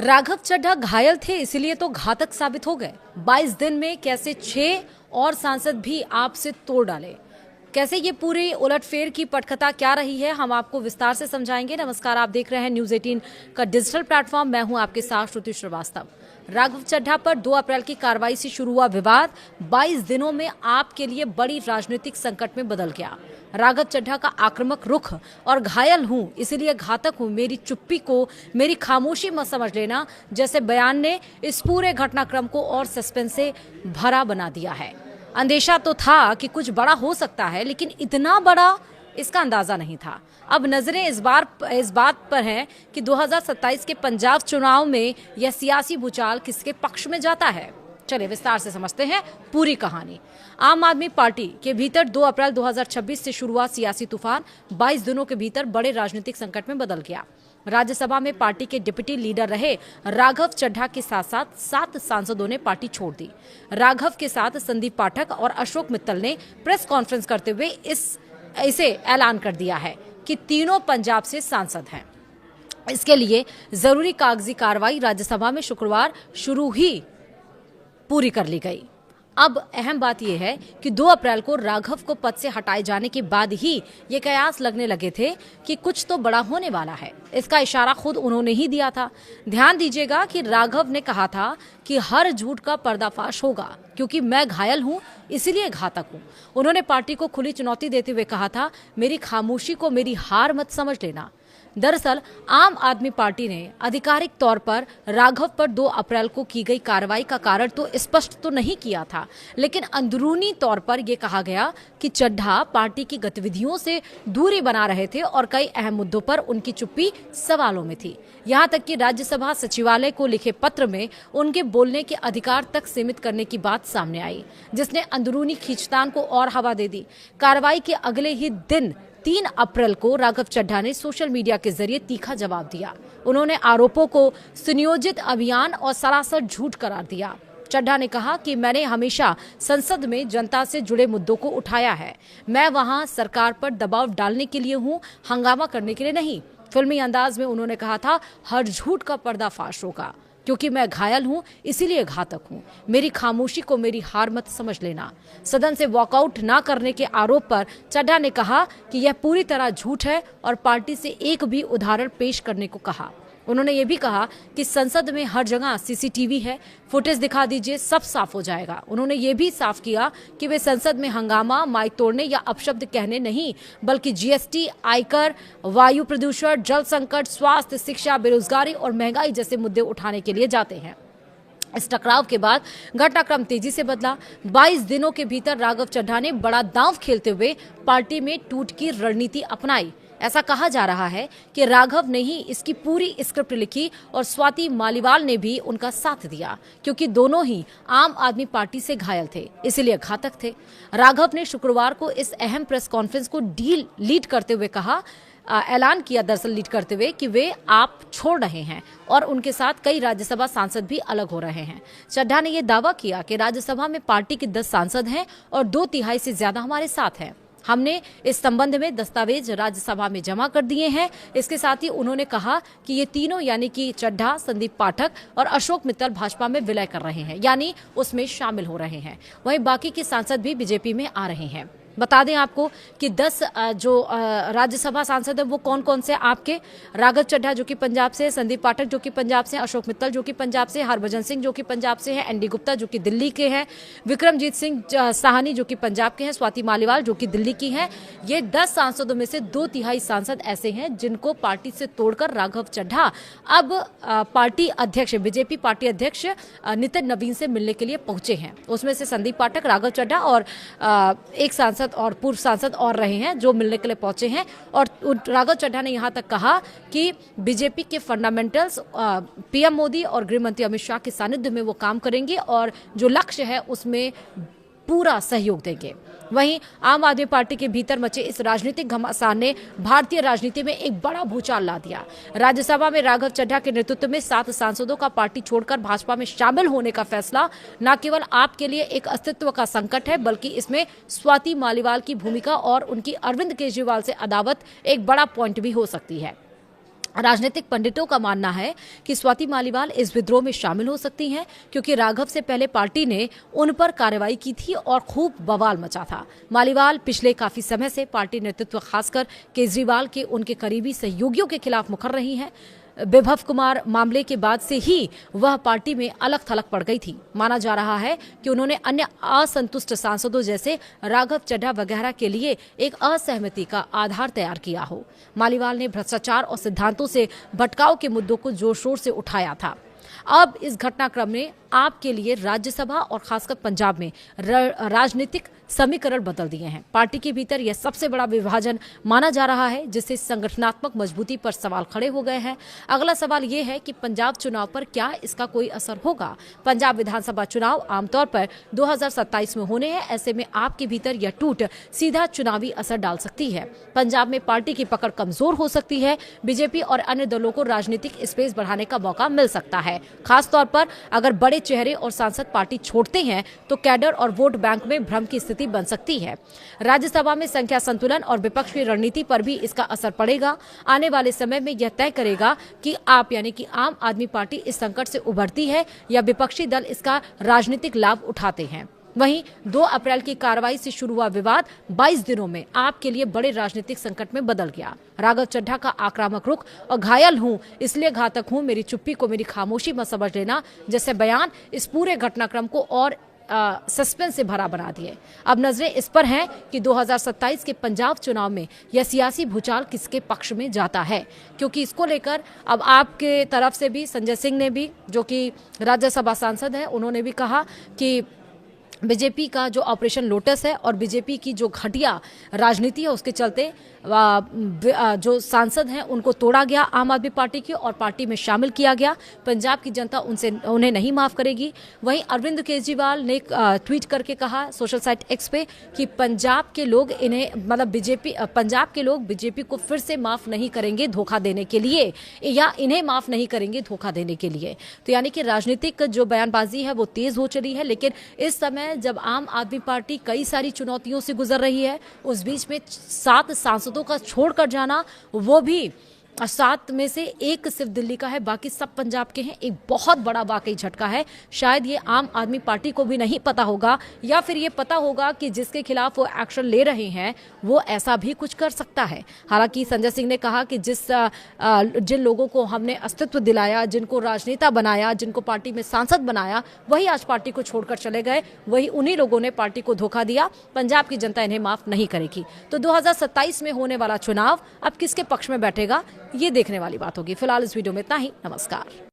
राघव चड्ढा घायल थे इसलिए तो घातक साबित हो गए। 22 दिन में कैसे 6 और सांसद भी आपसे तोड़ डाले। कैसे ये पूरी उलटफेर की पटकथा क्या रही है, हम आपको विस्तार से समझाएंगे। नमस्कार, आप देख रहे हैं न्यूज 18 का डिजिटल प्लेटफॉर्म। मैं हूं आपके साथ श्रुति श्रीवास्तव। राघव चड्ढा पर 2 अप्रैल की कार्रवाई से शुरू हुआ विवाद 22 दिनों में आपके लिए बड़ी राजनीतिक संकट में बदल गया। राघव चड्ढा का आक्रामक रुख और घायल हूं इसलिए घातक हूं, मेरी चुप्पी को मेरी खामोशी मत समझ लेना जैसे बयान ने इस पूरे घटनाक्रम को और सस्पेंस से भरा बना दिया है। अंदेशा तो था कि कुछ बड़ा हो सकता है, लेकिन इतना बड़ा इसका अंदाजा नहीं था। अब नजरें इस बात पर हैं कि 2027 के पंजाब चुनाव में यह सियासी भूचाल किसके पक्ष में जाता है। चलिए विस्तार से समझते हैं पूरी कहानी। आम आदमी पार्टी के भीतर 2 अप्रैल 2026 से शुरू हुआ सियासी तूफान 22 दिनों के भीतर बड़े राजनीतिक संकट में बदल गया। राज्यसभा में पार्टी के डिप्टी लीडर रहे राघव चड्ढा के साथ साथ 7 सांसदों ने पार्टी छोड़ दी। राघव के साथ संदीप पाठक और अशोक मित्तल ने प्रेस कॉन्फ्रेंस करते हुए इसे ऐलान कर दिया है कि तीनों पंजाब से सांसद हैं। इसके लिए जरूरी कागजी कार्रवाई राज्यसभा में शुक्रवार शुरू ही पूरी कर ली गई। अब अहम बात यह है कि 2 अप्रैल को राघव को पद से हटाए जाने के बाद ही ये कयास लगने लगे थे कि कुछ तो बड़ा होने वाला है। इसका इशारा खुद उन्होंने ही दिया था। ध्यान दीजिएगा कि राघव ने कहा था कि हर झूठ का पर्दाफाश होगा क्योंकि मैं घायल हूं इसलिए घातक हूं। उन्होंने पार्टी को खुली चुनौती देते हुए कहा था, मेरी खामोशी को मेरी हार मत समझ लेना। दरअसल आम आदमी पार्टी ने आधिकारिक तौर पर राघव पर 2 अप्रैल को की गई कार्रवाई का कारण तो स्पष्ट तो नहीं किया था, लेकिन अंदरूनी तौर पर यह कहा गया कि चड्ढा पार्टी की गतिविधियों से दूरी बना रहे थे और कई अहम मुद्दों पर उनकी चुप्पी सवालों में थी। यहां तक कि राज्यसभा सचिवालय को लिखे पत्र में उनके बोलने के अधिकार तक सीमित करने की बात सामने आई, जिसने अंदरूनी खींचतान को और हवा दे दी। कार्रवाई के अगले ही दिन 3 अप्रैल को राघव चड्ढा ने सोशल मीडिया के जरिए तीखा जवाब दिया। उन्होंने आरोपों को सुनियोजित अभियान और सरासर झूठ करार दिया। चड्ढा ने कहा कि मैंने हमेशा संसद में जनता से जुड़े मुद्दों को उठाया है। मैं वहां सरकार पर दबाव डालने के लिए हूं, हंगामा करने के लिए नहीं। फिल्मी अंदाज में उन्होंने कहा था, हर झूठ का पर्दाफाश होगा क्योंकि मैं घायल हूं इसीलिए घातक हूं। मेरी खामोशी को मेरी हार मत समझ लेना। सदन से वॉकआउट न करने के आरोप पर चड्ढा ने कहा कि यह पूरी तरह झूठ है और पार्टी से एक भी उदाहरण पेश करने को कहा। उन्होंने ये भी कहा कि संसद में हर जगह सीसीटीवी है, फुटेज दिखा दीजिए, सब साफ हो जाएगा। उन्होंने ये भी साफ किया कि वे संसद में हंगामा, माइक तोड़ने या अपशब्द कहने नहीं, बल्कि जीएसटी, आयकर, वायु प्रदूषण, जल संकट, स्वास्थ्य, शिक्षा, बेरोजगारी और महंगाई जैसे मुद्दे उठाने के लिए जाते हैं। इस टकराव के बाद घटनाक्रम तेजी से बदला। 22 दिनों के भीतर राघव चड्ढा ने बड़ा दांव खेलते हुए पार्टी में टूट की रणनीति अपनाई। ऐसा कहा जा रहा है कि राघव ने ही इसकी पूरी स्क्रिप्ट लिखी और स्वाति मालीवाल ने भी उनका साथ दिया क्योंकि दोनों ही आम आदमी पार्टी से घायल थे, इसलिए घातक थे। राघव ने शुक्रवार को इस अहम प्रेस कॉन्फ्रेंस को लीड करते हुए ऐलान किया दरअसल लीड करते हुए कि वे आप छोड़ रहे हैं और उनके साथ कई राज्यसभा सांसद भी अलग हो रहे हैं। चड्ढा ने यह दावा किया कि राज्यसभा में पार्टी के 10 सांसद हैं और 2/3 से ज्यादा हमारे साथ हैं। हमने इस संबंध में दस्तावेज राज्यसभा में जमा कर दिए हैं। इसके साथ ही उन्होंने कहा कि ये तीनों यानी कि चड्ढा, संदीप पाठक और अशोक मित्तल भाजपा में विलय कर रहे हैं, यानी उसमें शामिल हो रहे हैं। वहीं बाकी के सांसद भी बीजेपी में आ रहे हैं। बता दें आपको कि 10 जो राज्यसभा सांसद है वो कौन कौन से आपके, राघव चड्ढा जो कि पंजाब से, संदीप पाठक जो कि पंजाब से, अशोक मित्तल जो कि पंजाब से, हरभजन सिंह जो कि पंजाब से है, एनडी गुप्ता जो कि दिल्ली के हैं, विक्रमजीत सिंह साहनी जो कि पंजाब के हैं, स्वाति मालीवाल जो कि दिल्ली की हैं। ये 10 सांसदों में से 2/3 सांसद ऐसे हैं जिनको पार्टी से तोड़कर राघव चड्ढा अब पार्टी अध्यक्ष, बीजेपी पार्टी अध्यक्ष नितिन नवीन से मिलने के लिए पहुंचे हैं। उसमें से संदीप पाठक, राघव चड्ढा और एक सांसद और पूर्व सांसद और रहे हैं जो मिलने के लिए पहुंचे हैं। और राघव चड्ढा ने यहां तक कहा कि बीजेपी के फंडामेंटल्स पीएम मोदी और गृह मंत्री अमित शाह के सानिध्य में वो काम करेंगे और जो लक्ष्य है उसमें पूरा सहयोग देंगे। वहीं आम आदमी पार्टी के भीतर मचे इस राजनीतिक घमासान ने भारतीय राजनीति में एक बड़ा भूचाल ला दिया। राज्यसभा में राघव चड्ढा के नेतृत्व में 7 सांसदों का पार्टी छोड़कर भाजपा में शामिल होने का फैसला न केवल आपके लिए एक अस्तित्व का संकट है, बल्कि इसमें स्वाति मालीवाल की भूमिका और उनकी अरविंद केजरीवाल से अदावत एक बड़ा पॉइंट भी हो सकती है। राजनीतिक पंडितों का मानना है कि स्वाति मालीवाल इस विद्रोह में शामिल हो सकती हैं क्योंकि राघव से पहले पार्टी ने उन पर कार्रवाई की थी और खूब बवाल मचा था। मालीवाल पिछले काफी समय से पार्टी नेतृत्व खासकर केजरीवाल के उनके करीबी सहयोगियों के खिलाफ मुखर रही हैं। विभव कुमार मामले के बाद से ही वह पार्टी में अलग थलग पड़ गई थी। माना जा रहा है कि उन्होंने अन्य असंतुष्ट सांसदों जैसे राघव चड्ढा वगैरह के लिए एक असहमति का आधार तैयार किया हो। मालीवाल ने भ्रष्टाचार और सिद्धांतों से भटकाव के मुद्दों को जोर शोर से उठाया था। अब इस घटनाक्रम ने आपके लिए राज्यसभा और खासकर पंजाब में राजनीतिक समीकरण बदल दिए हैं। पार्टी के भीतर यह सबसे बड़ा विभाजन माना जा रहा है, जिससे संगठनात्मक मजबूती पर सवाल खड़े हो गए हैं। अगला सवाल यह है कि पंजाब चुनाव पर क्या इसका कोई असर होगा। पंजाब विधानसभा चुनाव आमतौर पर 2027 में होने हैं। ऐसे में आपके भीतर यह टूट सीधा चुनावी असर डाल सकती है। पंजाब में पार्टी की पकड़ कमजोर हो सकती है। बीजेपी और अन्य दलों को राजनीतिक स्पेस बढ़ाने का मौका मिल सकता है। खासतौर पर अगर बड़े चेहरे और सांसद पार्टी छोड़ते हैं तो कैडर और वोट बैंक में भ्रम की स्थिति बन सकती है। राज्यसभा में संख्या संतुलन और विपक्ष की रणनीति पर भी इसका असर पड़ेगा। आने वाले समय में यह तय करेगा कि आप यानी कि आम आदमी पार्टी इस संकट से उभरती है या विपक्षी दल इसका राजनीतिक लाभ उठाते हैं। वहीं 2 अप्रैल की कार्रवाई से शुरू हुआ विवाद 22 दिनों में आपके लिए बड़े राजनीतिक संकट में बदल गया। राघव चड्ढा का आक्रामक रुख और घायल हूं इसलिए घातक हूं, मेरी चुप्पी को मेरी खामोशी मत समझ लेना जैसे बयान इस पूरे घटनाक्रम को और सस्पेंस से भरा बना दिए। अब नजरें इस पर हैं कि 2027 के पंजाब चुनाव में यह सियासी भूचाल किसके पक्ष में जाता है, क्योंकि इसको लेकर अब आपके तरफ से भी संजय सिंह ने भी, जो कि राज्यसभा सांसद हैं, उन्होंने भी कहा कि बीजेपी का जो ऑपरेशन लोटस है और बीजेपी की जो घटिया राजनीति है उसके चलते जो सांसद हैं उनको तोड़ा गया आम आदमी पार्टी की और पार्टी में शामिल किया गया। पंजाब की जनता उन्हें नहीं माफ करेगी। वहीं अरविंद केजरीवाल ने ट्वीट करके कहा सोशल साइट एक्स पे कि पंजाब के लोग पंजाब के लोग बीजेपी को फिर से माफ नहीं करेंगे धोखा देने के लिए, या इन्हें माफ नहीं करेंगे धोखा देने के लिए। तो यानी कि राजनीतिक जो बयानबाजी है वो तेज हो चली है। लेकिन इस समय जब आम आदमी पार्टी कई सारी चुनौतियों से गुजर रही है, उस बीच में 7 सांसदों का छोड़कर जाना, वो भी 7 में से 1 सिर्फ दिल्ली का है, बाकी सब पंजाब के हैं, एक बहुत बड़ा वाकई झटका है। शायद ये आम आदमी पार्टी को भी नहीं पता होगा, या फिर ये पता होगा कि जिसके खिलाफ वो एक्शन ले रहे हैं वो ऐसा भी कुछ कर सकता है। हालांकि संजय सिंह ने कहा कि जिन लोगों को हमने अस्तित्व दिलाया, जिनको राजनेता बनाया, जिनको पार्टी में सांसद बनाया, वही आज पार्टी को छोड़कर चले गए, वही उन्हीं लोगों ने पार्टी को धोखा दिया। पंजाब की जनता इन्हें माफ नहीं करेगी। तो 2027 में होने वाला चुनाव अब किसके पक्ष में बैठेगा, ये देखने वाली बात होगी। फिलहाल इस वीडियो में इतना ही। नमस्कार।